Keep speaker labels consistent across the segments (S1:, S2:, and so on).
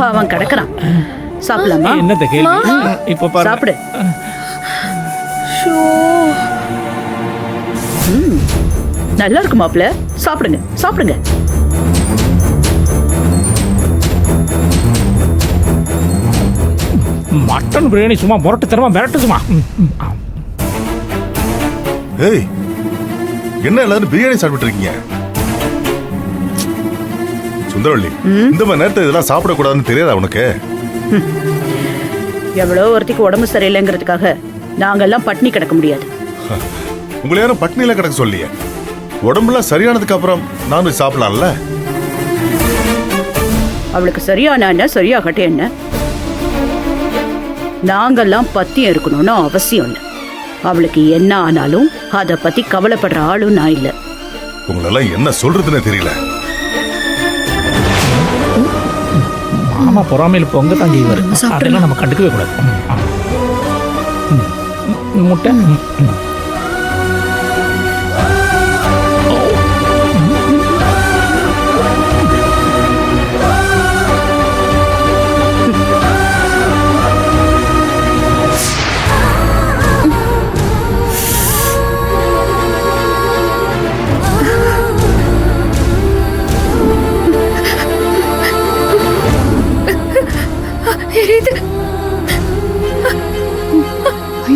S1: அவன் கிடக்குறான். சாப்பிடலாமா?
S2: என்னத்த கேள்வி? இப்ப பாரு.
S1: சாப்பிடு. நல்லா இருக்கு மாப்ள. சாப்பிடுங்க சாப்பிடுங்க.
S2: மட்டன் பிரியாணி சும்மா முரட்டு தரமா மிரட்டு சும்மா.
S3: ஏய், என்ன எல்லாரும் பிரியாணி சாப்பிட்டு இருக்கீங்க? சுந்தரவள்ளி, இந்த மாதிரி நேரத்தை இதெல்லாம் சாப்பிடக்கூடாதுன்னு தெரியாதா உனக்கு?
S1: எவ்வளோ ஒருத்திக்கு உடம்பு சரியில்லைங்கிறதுக்காக நாங்கெல்லாம் பட்னி கிடக்க முடியாது.
S3: உங்களை யாரும் பட்னியில கிடக்க சொல்லிய. உடம்புலாம் சரியானதுக்கு அப்புறம் நான்வெஜ் சாப்பிடலாம்ல.
S1: அவளுக்கு சரியான என்ன சரியாகட்டே என்ன, நாங்கெல்லாம் பத்தியம் இருக்கணும்னு அவசியம் இல்லை. அவளுக்கு என்ன ஆனாலும் அதை பத்தி கவலைப்படுற ஆளும் நான் இல்லை.
S3: உங்களெல்லாம் என்ன சொல்றதுன்னு தெரியல.
S2: மாமா பொறாமையில் பொங்க தான் செய்வார். அதெல்லாம் நம்ம கண்டுக்கவே கூடாது. முட்டை.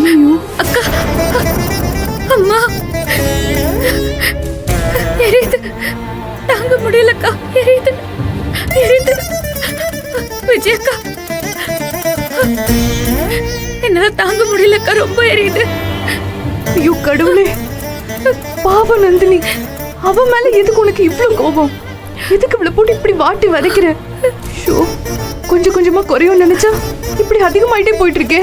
S4: ஐயோ அக்கா, அம்மா எரியுது, தாங்க முடியலக்கா, எரியுது எரியுது. விஜயக்கா, என்னால தாங்க முடியலக்கா, ரொம்ப எரியுது. ஐயோ கடவுளே, பாவ நந்தினி, அவ மேல எதுக்கு உனக்கு இவ்வளவு கோபம்? எதுக்கு இவ்வளவு போட்டு இப்படி வாட்டி வதைக்கிற? ஷோ, கொஞ்சம் கொஞ்சமா குறையும் நினைச்சா இப்படி அதிகமாயிட்டே போயிட்டு இருக்கே.